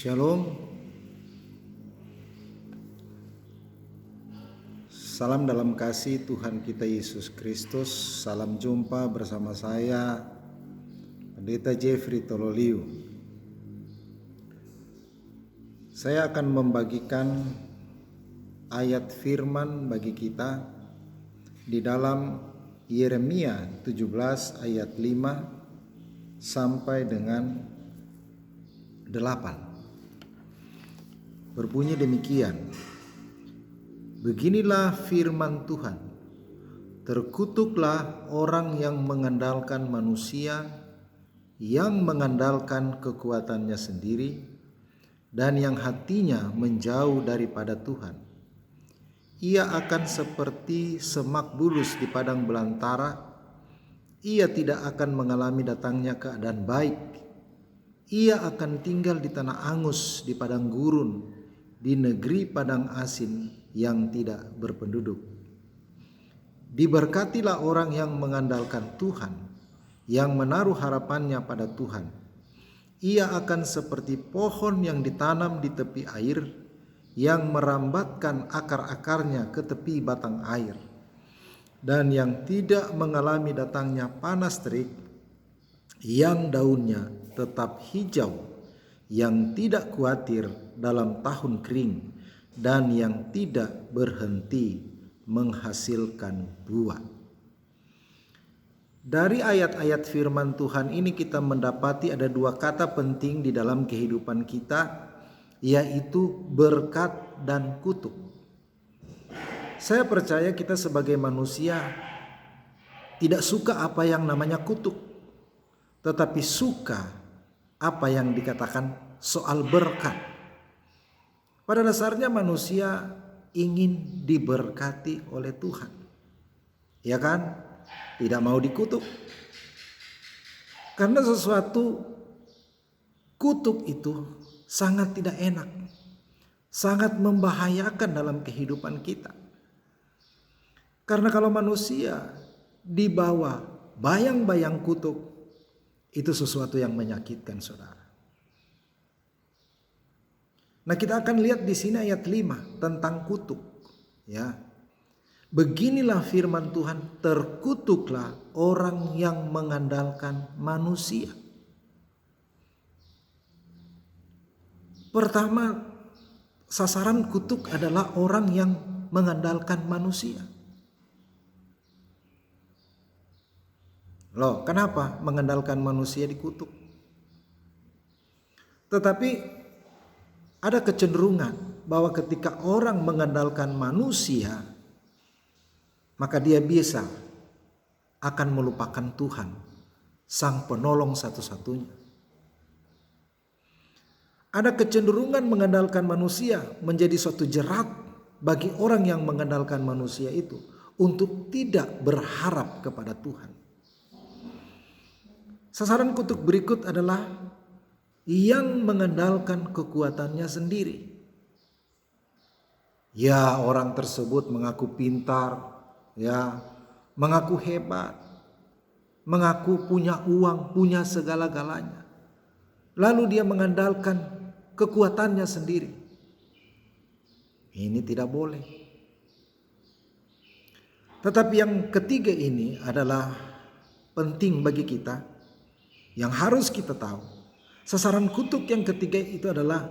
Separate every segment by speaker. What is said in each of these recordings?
Speaker 1: Shalom, salam dalam kasih Tuhan kita Yesus Kristus. Salam jumpa bersama saya Pendeta Jeffrey Tololiu. Saya akan membagikan ayat firman bagi kita di dalam Yeremia 17 ayat 5 sampai dengan 8. Berbunyi demikian, beginilah firman Tuhan, terkutuklah orang yang mengandalkan manusia, yang mengandalkan kekuatannya sendiri, dan yang hatinya menjauh daripada Tuhan. Ia akan seperti semak bulus di padang belantara, ia tidak akan mengalami datangnya keadaan baik. Ia akan tinggal di tanah angus, di padang gurun, di negeri padang asin yang tidak berpenduduk. Diberkatilah orang yang mengandalkan Tuhan, yang menaruh harapannya pada Tuhan. Ia akan seperti pohon yang ditanam di tepi air, yang merambatkan akar-akarnya ke tepi batang air, dan yang tidak mengalami datangnya panas terik, yang daunnya tetap hijau, yang tidak khawatir dalam tahun kering, dan yang tidak berhenti menghasilkan buah. Dari ayat-ayat firman Tuhan ini kita mendapati ada dua kata penting di dalam kehidupan kita, yaitu berkat dan kutuk. Saya percaya kita sebagai manusia tidak suka apa yang namanya kutuk, tetapi suka apa yang dikatakan soal berkat. Pada dasarnya manusia ingin diberkati oleh Tuhan, ya kan? Tidak mau dikutuk. Karena sesuatu kutuk itu sangat tidak enak, sangat membahayakan dalam kehidupan kita. Karena kalau manusia dibawa bayang-bayang kutuk, itu sesuatu yang menyakitkan, saudara. Nah, kita akan lihat di sini ayat 5 tentang kutuk, ya. Beginilah firman Tuhan, terkutuklah orang yang mengandalkan manusia. Pertama, sasaran kutuk adalah orang yang mengandalkan manusia. Loh, kenapa mengandalkan manusia dikutuk? Tetapi ada kecenderungan bahwa ketika orang mengandalkan manusia, maka dia bisa akan melupakan Tuhan, Sang Penolong satu-satunya. Ada kecenderungan mengandalkan manusia menjadi suatu jerat bagi orang yang mengandalkan manusia itu untuk tidak berharap kepada Tuhan. Sasaran kutuk berikut adalah yang mengandalkan kekuatannya sendiri. Ya, orang tersebut mengaku pintar, ya, mengaku hebat, mengaku punya uang, punya segala-galanya. Lalu dia mengandalkan kekuatannya sendiri. Ini tidak boleh. Tetapi yang ketiga ini adalah penting bagi kita, yang harus kita tahu. Sasaran kutuk yang ketiga itu adalah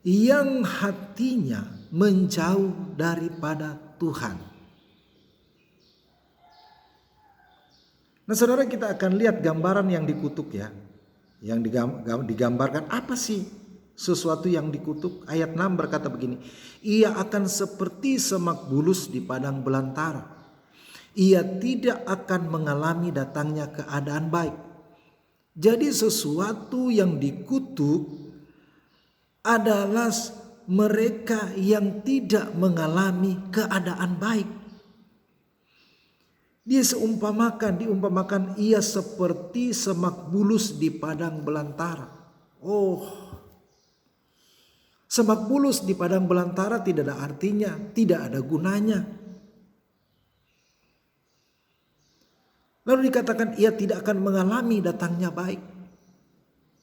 Speaker 1: yang hatinya menjauh daripada Tuhan. Nah, saudara, kita akan lihat gambaran yang dikutuk, ya. Yang digambarkan apa sih sesuatu yang dikutuk? Ayat 6 berkata begini, ia akan seperti semak bulus di padang belantara. Ia tidak akan mengalami datangnya keadaan baik. Jadi sesuatu yang dikutuk adalah mereka yang tidak mengalami keadaan baik. Dia diumpamakan ia seperti semak bulus di padang belantara. Oh, semak bulus di padang belantara tidak ada artinya, tidak ada gunanya. Lalu dikatakan ia tidak akan mengalami datangnya baik.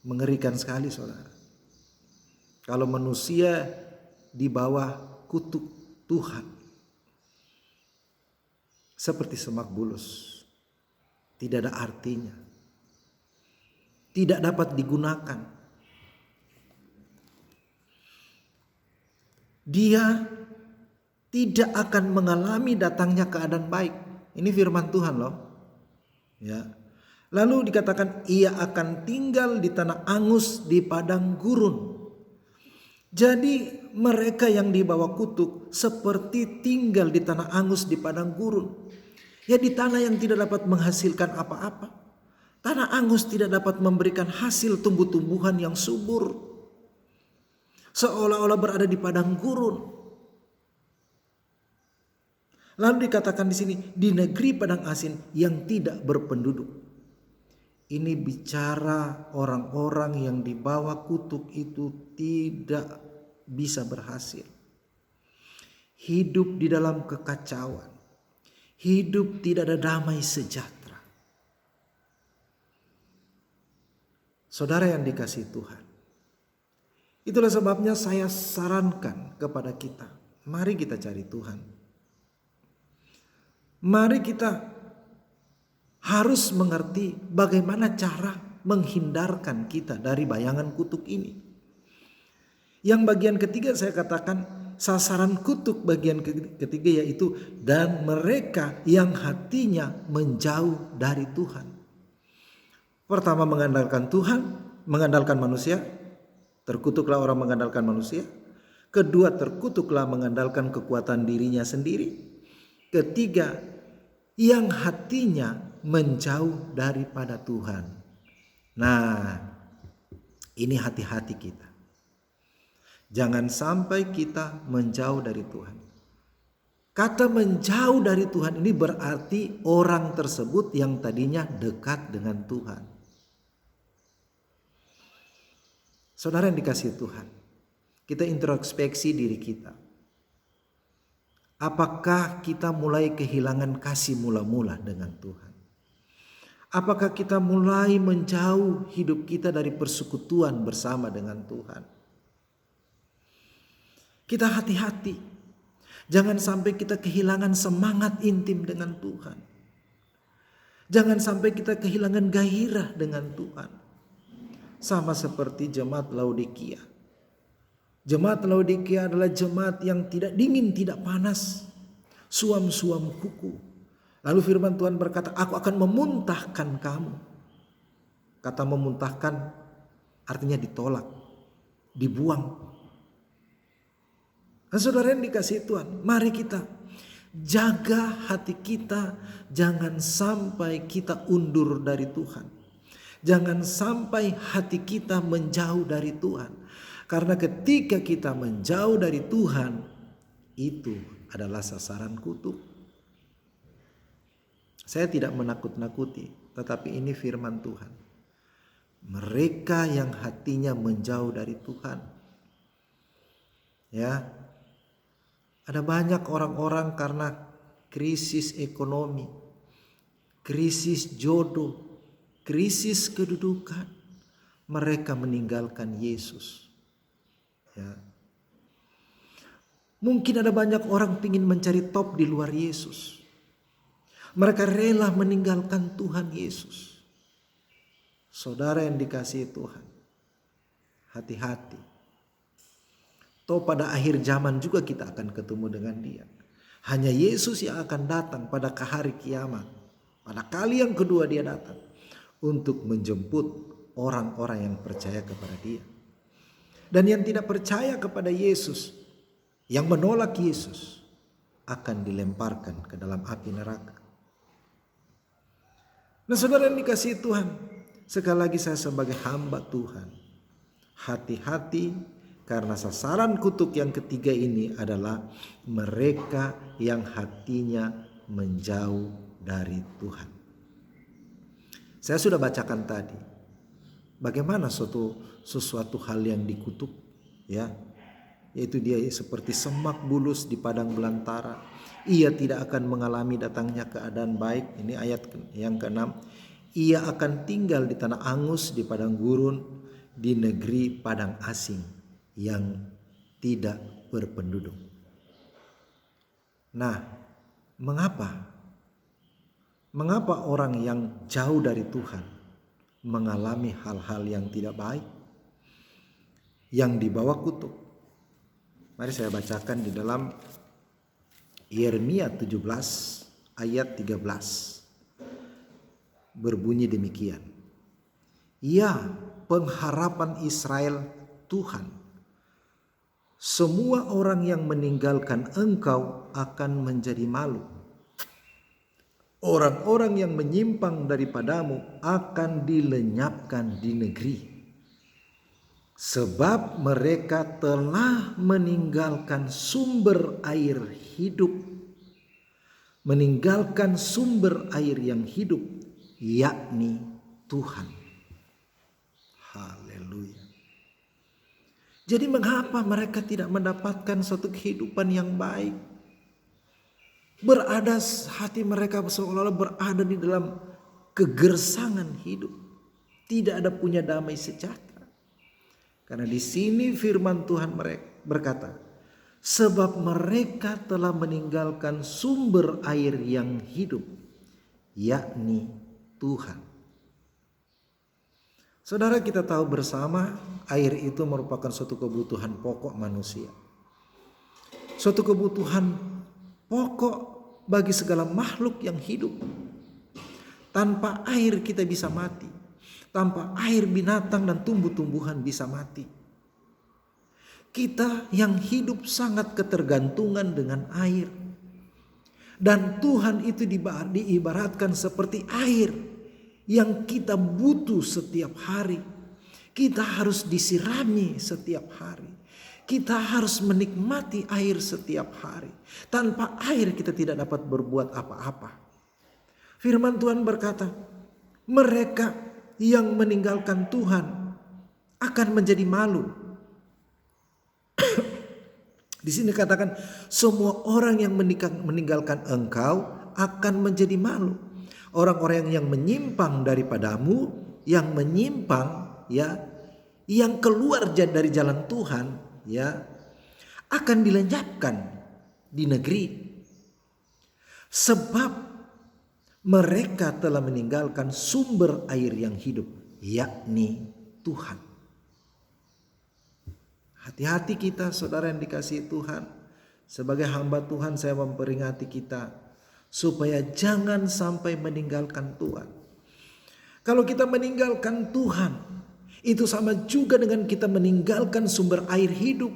Speaker 1: Mengerikan sekali, saudara. Kalau manusia di bawah kutuk Tuhan, seperti semak bulus, tidak ada artinya, tidak dapat digunakan. Dia tidak akan mengalami datangnya keadaan baik. Ini firman Tuhan loh. Ya. Lalu dikatakan ia akan tinggal di tanah angus di padang gurun. Jadi mereka yang dibawa kutuk seperti tinggal di tanah angus di padang gurun. Ya, di tanah yang tidak dapat menghasilkan apa-apa. Tanah angus tidak dapat memberikan hasil tumbuh-tumbuhan yang subur. Seolah-olah berada di padang gurun. Lalu dikatakan di sini, di negeri padang asin yang tidak berpenduduk. Ini bicara orang-orang yang di bawah kutuk itu tidak bisa berhasil. Hidup di dalam kekacauan. Hidup tidak ada damai sejahtera. Saudara yang dikasihi Tuhan. Itulah sebabnya saya sarankan kepada kita. Mari kita cari Tuhan. Mari kita harus mengerti bagaimana cara menghindarkan kita dari bayangan kutuk ini. Yang bagian ketiga saya katakan sasaran kutuk bagian ketiga yaitu dan mereka yang hatinya menjauh dari Tuhan. Pertama mengandalkan Tuhan, mengandalkan manusia. Terkutuklah orang mengandalkan manusia. Kedua terkutuklah mengandalkan kekuatan dirinya sendiri. Ketiga, yang hatinya menjauh daripada Tuhan. Nah, ini hati-hati kita. Jangan sampai kita menjauh dari Tuhan. Kata menjauh dari Tuhan ini berarti orang tersebut yang tadinya dekat dengan Tuhan. Saudara yang dikasihi Tuhan, kita introspeksi diri kita. Apakah kita mulai kehilangan kasih mula-mula dengan Tuhan? Apakah kita mulai menjauh hidup kita dari persekutuan bersama dengan Tuhan? Kita hati-hati. Jangan sampai kita kehilangan semangat intim dengan Tuhan. Jangan sampai kita kehilangan gairah dengan Tuhan. Sama seperti jemaat Laodikia. Jemaat Laodikia adalah jemaat yang tidak dingin, tidak panas. Suam-suam kuku. Lalu firman Tuhan berkata, aku akan memuntahkan kamu. Kata memuntahkan artinya ditolak, dibuang. Nah, saudara yang dikasihi Tuhan, mari kita jaga hati kita. Jangan sampai kita undur dari Tuhan. Jangan sampai hati kita menjauh dari Tuhan. Karena ketika kita menjauh dari Tuhan, itu adalah sasaran kutuk. Saya tidak menakut-nakuti, tetapi ini firman Tuhan. Mereka yang hatinya menjauh dari Tuhan. Ya. Ada banyak orang-orang karena krisis ekonomi, krisis jodoh, krisis kedudukan, mereka meninggalkan Yesus. Ya. Mungkin ada banyak orang ingin mencari top di luar Yesus. Mereka rela meninggalkan Tuhan Yesus. Saudara yang dikasihi Tuhan, hati-hati. Toh pada akhir zaman juga kita akan ketemu dengan Dia. Hanya Yesus yang akan datang pada hari kiamat. Pada kali yang kedua Dia datang untuk menjemput orang-orang yang percaya kepada Dia. Dan yang tidak percaya kepada Yesus, yang menolak Yesus, akan dilemparkan ke dalam api neraka. Nah, saudara yang dikasihi Tuhan, sekali lagi saya sebagai hamba Tuhan, hati-hati karena sasaran kutuk yang ketiga ini adalah mereka yang hatinya menjauh dari Tuhan. Saya sudah bacakan tadi bagaimana sesuatu hal yang dikutuk, ya, yaitu dia seperti semak bulus di padang belantara. Ia tidak akan mengalami datangnya keadaan baik. Ini ayat yang ke-6. Ia akan tinggal di tanah angus, di padang gurun, di negeri padang asing yang tidak berpenduduk. Nah, mengapa? Mengapa orang yang jauh dari Tuhan mengalami hal-hal yang tidak baik, yang dibawa kutuk? Mari saya bacakan di dalam Yeremia 17 ayat 13. Berbunyi demikian. Ya, pengharapan Israel Tuhan, semua orang yang meninggalkan Engkau akan menjadi malu. Orang-orang yang menyimpang daripadamu akan dilenyapkan di negeri. Sebab mereka telah meninggalkan sumber air hidup. Meninggalkan sumber air yang hidup, yakni Tuhan. Haleluya. Jadi mengapa mereka tidak mendapatkan suatu kehidupan yang baik? Berada hati mereka seolah-olah berada di dalam kegersangan hidup. Tidak ada punya damai sejahtera. Karena di sini firman Tuhan mereka berkata, sebab mereka telah meninggalkan sumber air yang hidup, yakni Tuhan. Saudara, kita tahu bersama air itu merupakan suatu kebutuhan pokok manusia. Suatu kebutuhan pokok bagi segala makhluk yang hidup. Tanpa air kita bisa mati. Tanpa air binatang dan tumbuh-tumbuhan bisa mati. Kita yang hidup sangat ketergantungan dengan air. Dan Tuhan itu diibaratkan seperti air yang kita butuh setiap hari. Kita harus disirami setiap hari. Kita harus menikmati air setiap hari. Tanpa air kita tidak dapat berbuat apa-apa. Firman Tuhan berkata, mereka yang meninggalkan Tuhan akan menjadi malu. Di sini katakan semua orang yang meninggalkan Engkau akan menjadi malu. Orang-orang yang menyimpang daripadamu, yang menyimpang ya, yang keluar dari jalan Tuhan ya, akan dilenyapkan di negeri. Sebab mereka telah meninggalkan sumber air yang hidup, yakni Tuhan. Hati-hati kita saudara yang dikasihi Tuhan. Sebagai hamba Tuhan saya memperingati kita supaya jangan sampai meninggalkan Tuhan. Kalau kita meninggalkan Tuhan, itu sama juga dengan kita meninggalkan sumber air hidup.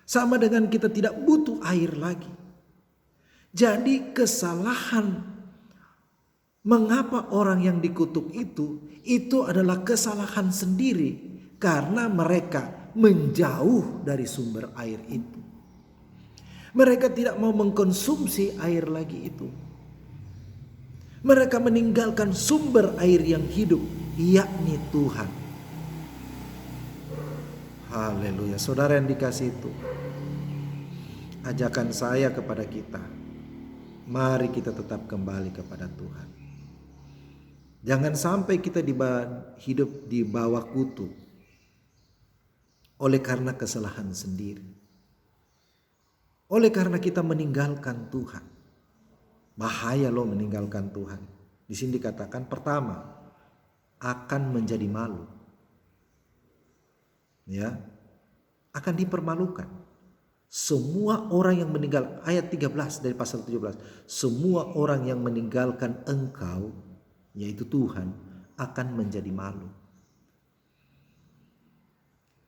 Speaker 1: Sama dengan kita tidak butuh air lagi. Jadi kesalahan mengapa orang yang dikutuk itu adalah kesalahan sendiri. Karena mereka menjauh dari sumber air itu. Mereka tidak mau mengkonsumsi air lagi itu. Mereka meninggalkan sumber air yang hidup, yakni Tuhan. Haleluya. Saudara yang dikasihi itu, ajakan saya kepada kita, mari kita tetap kembali kepada Tuhan. Jangan sampai kita hidup di bawah kutuk oleh karena kesalahan sendiri. Oleh karena kita meninggalkan Tuhan. Bahaya loh meninggalkan Tuhan. Di sini dikatakan pertama, akan menjadi malu. Ya, akan dipermalukan. Semua orang yang meninggal, ayat 13 dari pasal 17, semua orang yang meninggalkan Engkau, yaitu Tuhan, akan menjadi malu.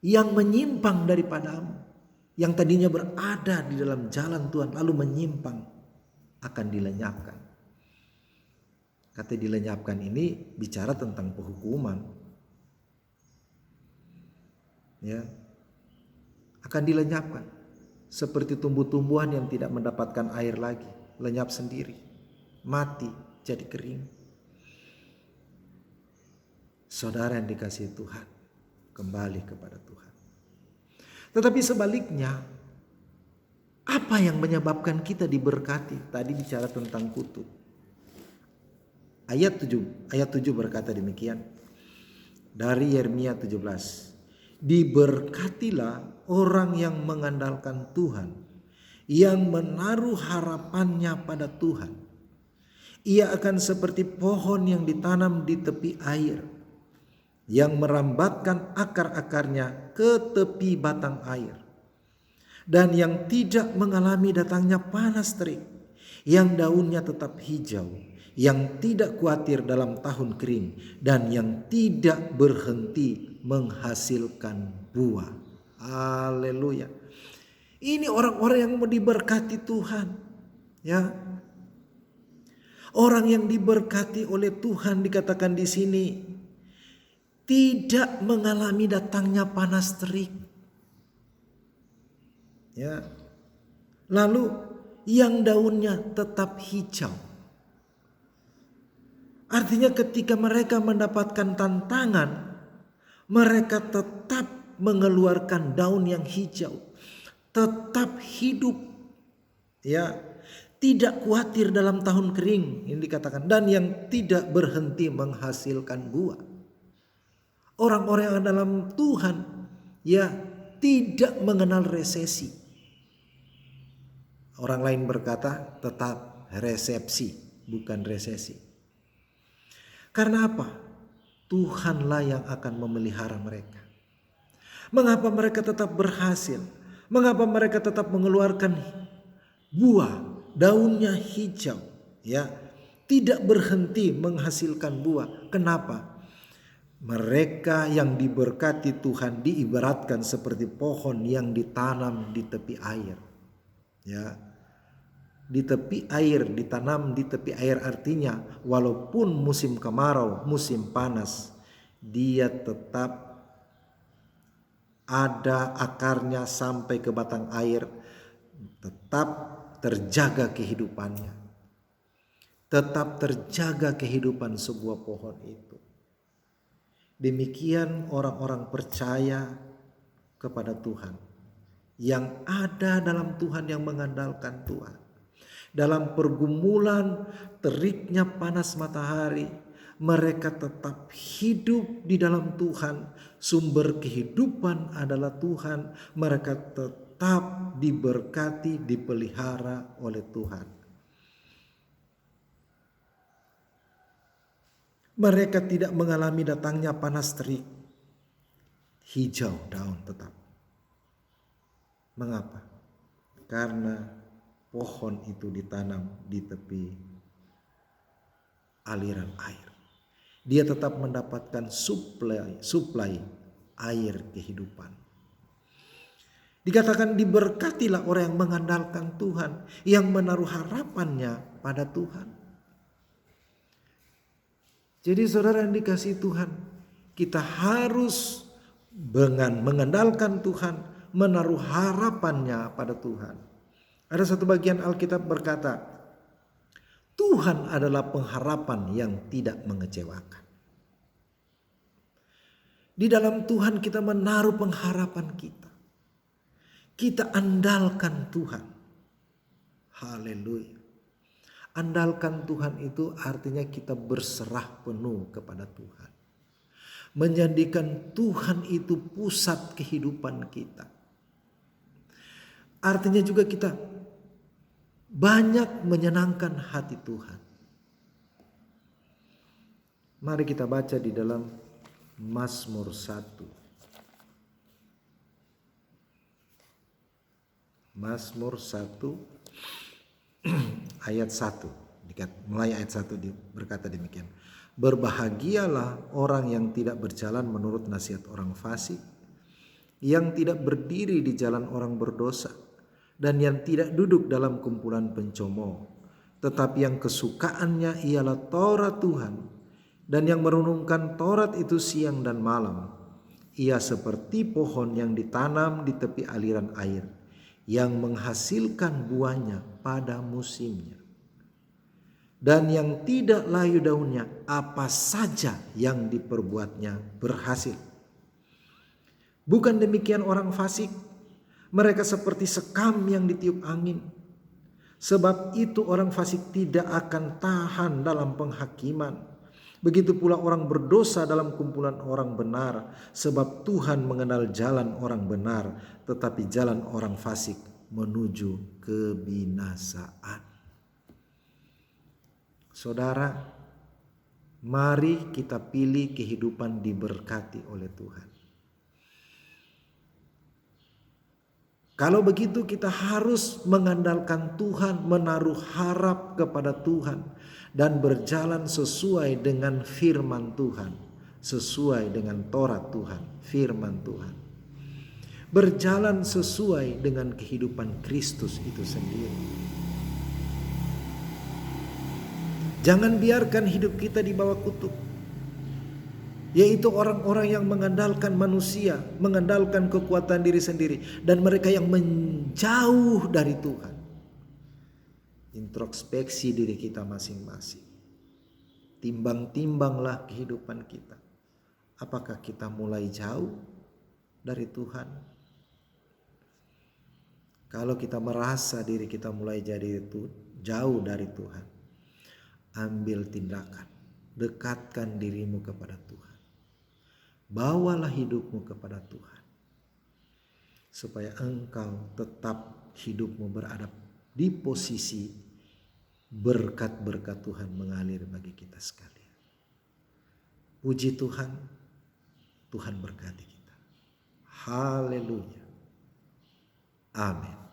Speaker 1: Yang menyimpang daripadamu, yang tadinya berada di dalam jalan Tuhan lalu menyimpang, akan dilenyapkan. Kata dilenyapkan ini bicara tentang penghukuman. Ya. Akan dilenyapkan. Seperti tumbuh-tumbuhan yang tidak mendapatkan air lagi, lenyap sendiri, mati, jadi kering. Saudara yang dikasihi Tuhan, kembali kepada Tuhan. Tetapi sebaliknya, apa yang menyebabkan kita diberkati? Tadi bicara tentang kutuk. Ayat 7 berkata demikian. Dari Yeremia 17. Diberkatilah orang yang mengandalkan Tuhan, yang menaruh harapannya pada Tuhan, ia akan seperti pohon yang ditanam di tepi air, yang merambatkan akar-akarnya ke tepi batang air, dan yang tidak mengalami datangnya panas terik, yang daunnya tetap hijau, yang tidak khawatir dalam tahun kering, dan yang tidak berhenti menghasilkan buah. Haleluya. Ini orang-orang yang diberkati Tuhan, ya. Orang yang diberkati oleh Tuhan dikatakan di sini tidak mengalami datangnya panas terik. Ya. Lalu yang daunnya tetap hijau. Artinya ketika mereka mendapatkan tantangan, mereka tetap mengeluarkan daun yang hijau, tetap hidup, ya, tidak khawatir dalam tahun kering, ini dikatakan, dan yang tidak berhenti menghasilkan buah. Orang-orang yang dalam Tuhan, ya, tidak mengenal resesi. Orang lain berkata tetap resepsi, bukan resesi. Karena apa? Tuhanlah yang akan memelihara mereka. Mengapa mereka tetap berhasil? Mengapa mereka tetap mengeluarkan buah, daunnya hijau, ya, tidak berhenti menghasilkan buah? Kenapa? Mereka yang diberkati Tuhan diibaratkan seperti pohon yang ditanam di tepi air, ya. Di tepi air, ditanam di tepi air artinya walaupun musim kemarau, musim panas, dia tetap ada akarnya sampai ke batang air, tetap terjaga kehidupannya, tetap terjaga kehidupan sebuah pohon itu. Demikian orang-orang percaya kepada Tuhan, yang ada dalam Tuhan, yang mengandalkan Tuhan. Dalam pergumulan teriknya panas matahari, mereka tetap hidup di dalam Tuhan. Sumber kehidupan adalah Tuhan. Mereka tetap diberkati, dipelihara oleh Tuhan. Mereka tidak mengalami datangnya panas terik. Hijau daun tetap. Mengapa? Karena pohon itu ditanam di tepi aliran air. Dia tetap mendapatkan suplai air kehidupan. Dikatakan diberkatilah orang yang mengandalkan Tuhan, yang menaruh harapannya pada Tuhan. Jadi saudara yang dikasihi Tuhan, kita harus dengan mengandalkan Tuhan, menaruh harapannya pada Tuhan. Ada satu bagian Alkitab berkata, Tuhan adalah pengharapan yang tidak mengecewakan. Di dalam Tuhan kita menaruh pengharapan kita. Kita andalkan Tuhan. Haleluya. Andalkan Tuhan itu artinya kita berserah penuh kepada Tuhan. Menjadikan Tuhan itu pusat kehidupan kita. Artinya juga kita banyak menyenangkan hati Tuhan. Mari kita baca di dalam Mazmur 1. Mazmur 1 ayat 1. Mulai ayat 1 berkata demikian. Berbahagialah orang yang tidak berjalan menurut nasihat orang fasik, yang tidak berdiri di jalan orang berdosa, dan yang tidak duduk dalam kumpulan pencomooh, tetapi yang kesukaannya ialah Taurat Tuhan, dan yang merenungkan Taurat itu siang dan malam. Ia seperti pohon yang ditanam di tepi aliran air, yang menghasilkan buahnya pada musimnya, dan yang tidak layu daunnya, apa saja yang diperbuatnya berhasil. Bukan demikian orang fasik, mereka seperti sekam yang ditiup angin. Sebab itu orang fasik tidak akan tahan dalam penghakiman. Begitu pula orang berdosa dalam kumpulan orang benar, sebab Tuhan mengenal jalan orang benar, tetapi jalan orang fasik menuju kebinasaan. Saudara, mari kita pilih kehidupan diberkati oleh Tuhan. Kalau begitu kita harus mengandalkan Tuhan, menaruh harap kepada Tuhan, dan berjalan sesuai dengan firman Tuhan, sesuai dengan Taurat Tuhan, firman Tuhan. Berjalan sesuai dengan kehidupan Kristus itu sendiri. Jangan biarkan hidup kita di bawah kutuk, yaitu orang-orang yang mengandalkan manusia, mengandalkan kekuatan diri sendiri, dan mereka yang menjauh dari Tuhan. Introspeksi diri kita masing-masing. Timbang-timbanglah kehidupan kita. Apakah kita mulai jauh dari Tuhan? Kalau kita merasa diri kita mulai jadi jauh dari Tuhan, ambil tindakan. Dekatkan dirimu kepada Tuhan. Bawalah hidupmu kepada Tuhan, supaya engkau tetap hidupmu berada di posisi berkat-berkat Tuhan mengalir bagi kita sekalian. Puji Tuhan, Tuhan berkati kita. Haleluya. Amin.